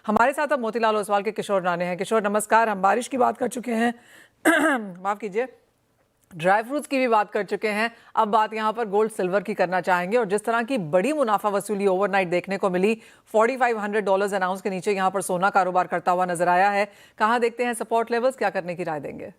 हमारे साथ अब मोतीलाल ओसवाल के किशोर राणे हैं। किशोर नमस्कार। हम बारिश की बात कर चुके हैं माफ कीजिए, ड्राई फ्रूट्स की भी बात कर चुके हैं। अब बात यहां पर गोल्ड सिल्वर की करना चाहेंगे और जिस तरह की बड़ी मुनाफा वसूली ओवरनाइट देखने को मिली, $4500 अनाउंस के नीचे यहां पर सोना कारोबार करता हुआ नजर आया है। कहां देखते हैं सपोर्ट लेवल्स, क्या करने की राय देंगे?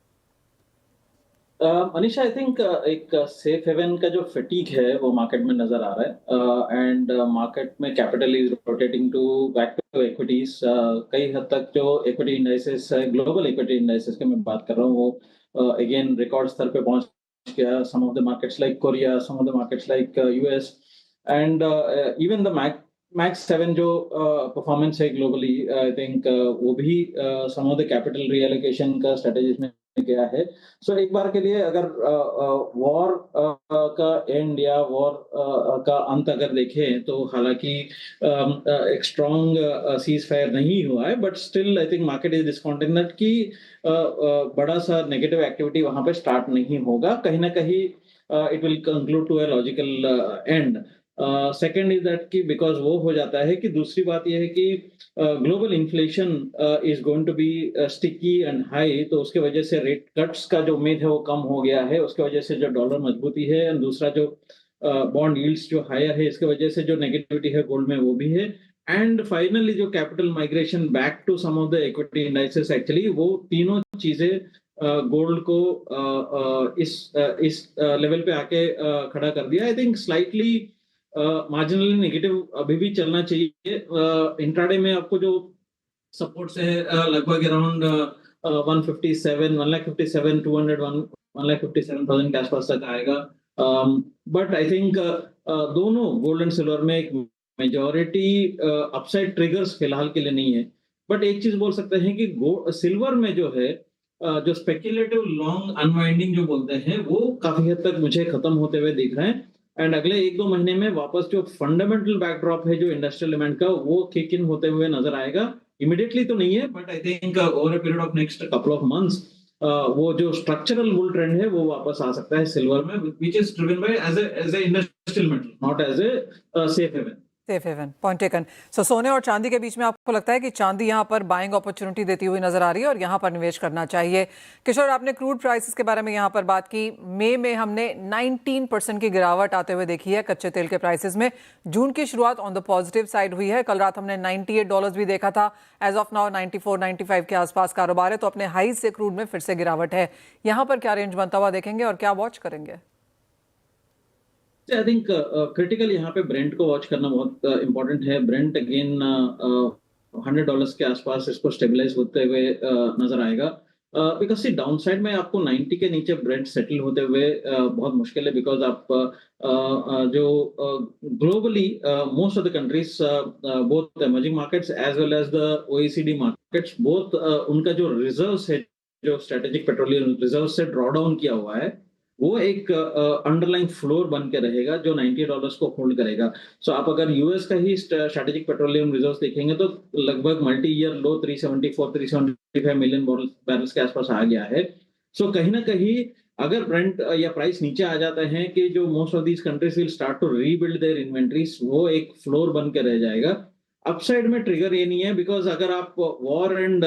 मनीषा, आई थिंक एक सेफ हेवन का जो फटीक है वो मार्केट में नजर आ रहा है एंड मार्केट में capital is rotating to back to equities. कई हद तक जो इक्विटी इंडाइसेस है, ग्लोबल इक्विटी इंडाइसेस की मैं बात कर रहा हूँ, वो अगेन रिकॉर्ड स्तर पे पहुंच गया। Some of the markets like Korea, some of the markets like US and even the Mag 7 जो परफॉर्मेंस है ग्लोबली, आई थिंक वो भी some of the capital reallocation का स्ट्रेटेजीज में गया है। सो एक बार के लिए अगर वॉर का एंड या वॉर का अंत अगर देखें तो हालांकि एक स्ट्रॉन्ग सीज फायर नहीं हुआ है, but still I think market is discounting कि बड़ा सा नेगेटिव एक्टिविटी वहां पे स्टार्ट नहीं होगा। कहीं ना कहीं it will conclude to a logical end. Second is that कि बिकॉज वो हो जाता है कि दूसरी बात यह है कि global inflation is going to be sticky and high, तो उसके वजह से रेट कट्स का जो उम्मीद है वो कम हो गया है। उसके वजह से जो डॉलर मजबूती है, और दूसरा जो बॉन्ड यील्ड्स जो हायर है, इसके वजह से जो नेगेटिविटी है गोल्ड में वो भी है। एंड फाइनली जो capital migration back to some of the equity indices, actually वो तीनों चीजें गोल्ड को इस लेवल पे आके खड़ा कर दिया। I think slightly marginally negative अभी भी चलना चाहिए। इंट्राडे में आपको जो सपोर्ट से लगभग अराउंड 157, 157, 200, 157,000 के आसपास तक आएगा। बट आई थिंक दोनों गोल्ड एंड सिल्वर में एक मेजॉरिटी अपसाइड ट्रिगर्स फिलहाल के लिए नहीं है। बट एक चीज बोल सकते हैं कि सिल्वर में जो है जो स्पेक्युलेटिव लॉन्ग अनवाइंडिंग जो बोलते हैं वो काफी हद तक मुझे खत्म होते हुए दिख रहे हैं। एंड अगले 1-2 महीने में वापस जो फंडामेंटल बैकड्रॉप है जो इंडस्ट्रियल डिमांड का, वो किक इन होते हुए नजर आएगा। इमीडिएटली तो नहीं है, but I think over a period of next couple of months वो जो स्ट्रक्चरल बुल ट्रेंड है वो वापस आ सकता है सिल्वर में, which is driven by as a industrial metal, not as a safe haven. Safe haven, point taken. So सोने और चांदी के बीच में आपको लगता है कि चांदी यहाँ पर बाइंग अपॉर्चुनिटी देती हुई नजर आ रही है और यहाँ पर निवेश करना चाहिए। किशोर, आपने क्रूड प्राइसेस के बारे में यहाँ पर बात की। मई में हमने 19% की गिरावट आते हुए देखी है कच्चे तेल के प्राइसेस में। जून की शुरुआत ऑन द पॉजिटिव साइड हुई है। कल रात हमने $98 भी देखा था। एज ऑफ नाउ 94, 95 के आसपास कारोबार है, तो अपने हाईज से क्रूड में फिर से गिरावट है। यहाँ पर क्या रेंज बनता हुआ देखेंगे और क्या वॉच करेंगे? आई थिंक क्रिटिकल यहाँ पे ब्रेंट को वॉच करना बहुत इंपॉर्टेंट है। ब्रेंट अगेन $100 के आसपास इसको स्टेबलाइज होते हुए नजर आएगा। बिकॉज सी डाउन साइड में आपको 90 के नीचे ब्रेंट सेटल होते हुए बहुत मुश्किल है। बिकॉज आप जो globally most of the countries, both emerging markets as well as the OECD markets, both उनका जो रिजर्व्स है, जो स्ट्रेटेजिक पेट्रोलियम रिजर्व से ड्रॉ डाउन किया हुआ है, वो एक अंडरलाइन फ्लोर बन के रहेगा जो $90 को होल्ड करेगा। सो आप अगर यूएस का ही स्ट्रेटेजिक पेट्रोलियम रिजर्व्स देखेंगे तो लगभग मल्टी ईयर लो 374, 375 मिलियन बैरल्स के आसपास आ गया है। सो कहीं ना कहीं अगर ब्रेंट या प्राइस नीचे आ जाते हैं कि जो most of these countries will start to rebuild their inventories, वो एक फ्लोर बन के रह जाएगा। अपसाइड में ट्रिगर ये नहीं है, बिकॉज अगर आप वॉर एंड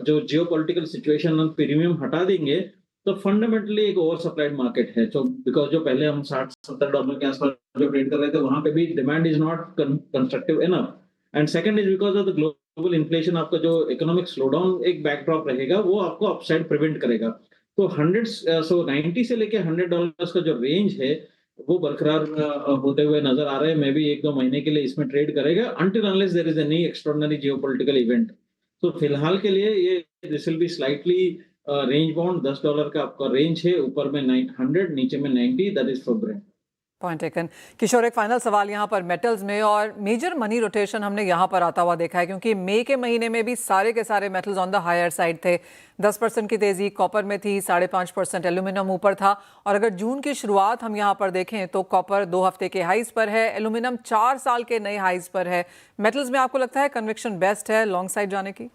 जो जियो पोलिटिकल सिचुएशन प्रीमियम हटा देंगे तो फंडामेंटली एक ओवर सप्लाइड मार्केट है। तो बिकॉज जो पहले हम $60-70 के आसपास जो ट्रेड कर रहे थे, वहां पे भी demand is not constructive enough. And second is because of the global inflation, आपका जो इकोनॉमिक स्लोडाउन एक बैकड्रॉप रहेगा वो आपको अपसाइड प्रिवेंट करेगा। तो 90 से लेके $100 का जो रेंज है वो बरकरार होते हुए नजर आ रहे हैं। मैं भी 1-2 महीने के लिए इसमें ट्रेड करेगा until unless there is any extraordinary geopolitical event. तो फिलहाल के लिए ये this will be slightly range bound. $10 का आपका रेंज है, ऊपर में 900, नीचे में 90, that is for Brent. Point taken. Kishore, एक फाइनल सवाल यहाँ पर मेटल्स में और मेजर मनी रोटेशन हमने यहाँ पर आता हुआ देखा है, क्योंकि मई के महीने में भी सारे के सारे metals on the higher side थे। 10% की तेजी कॉपर में थी, 5.5% एल्यूमिनियम ऊपर था। और अगर जून की शुरुआत हम यहाँ पर देखें तो कॉपर 2 हफ्ते के हाइज पर है, एल्यूमिनियम 4 साल के नए हाइज पर है। मेटल्स में आपको लगता है कन्विक्शन बेस्ट है लॉन्ग साइड जाने की?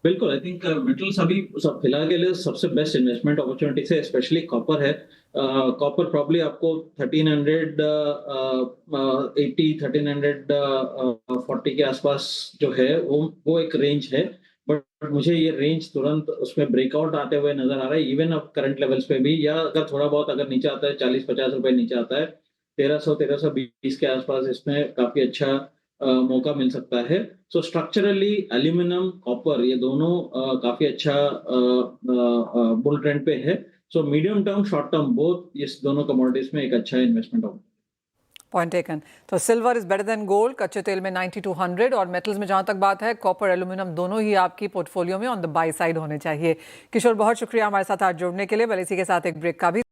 बिल्कुल, आई थिंक मेटल्स अभी सब फिलहाल के लिए सबसे बेस्ट इन्वेस्टमेंट अपॉर्चुनिटीज है, स्पेशली कॉपर है। कॉपर प्रॉब्ली आपको 1380 1340 के आसपास जो है वो एक रेंज है। बट मुझे ये रेंज तुरंत उसमें ब्रेकआउट आते हुए नजर आ रहा है, इवन अब करंट लेवल्स पे भी, या अगर थोड़ा बहुत अगर नीचे आता है 40-50 रुपए नीचे आता है, 1300-1320 के आसपास इसमें काफी अच्छा मौका मिल सकता है। सो स्ट्रक्चरली एल्यूमिनियम कॉपर ये दोनों काफी अच्छा बुल ट्रेंड पे है। So medium term short term both इस दोनों कमोडिटीज में एक अच्छा इन्वेस्टमेंट होगा। Point taken. तो silver is better than gold, कच्चे तेल में 9200, और मेटल्स में जहां तक बात है कॉपर एल्यूमिनियम दोनों ही आपकी पोर्टफोलियो में ऑन द बाई साइड होने चाहिए। किशोर, बहुत शुक्रिया हमारे साथ आज जुड़ने के लिए। बल इसी के साथ एक ब्रेक का भी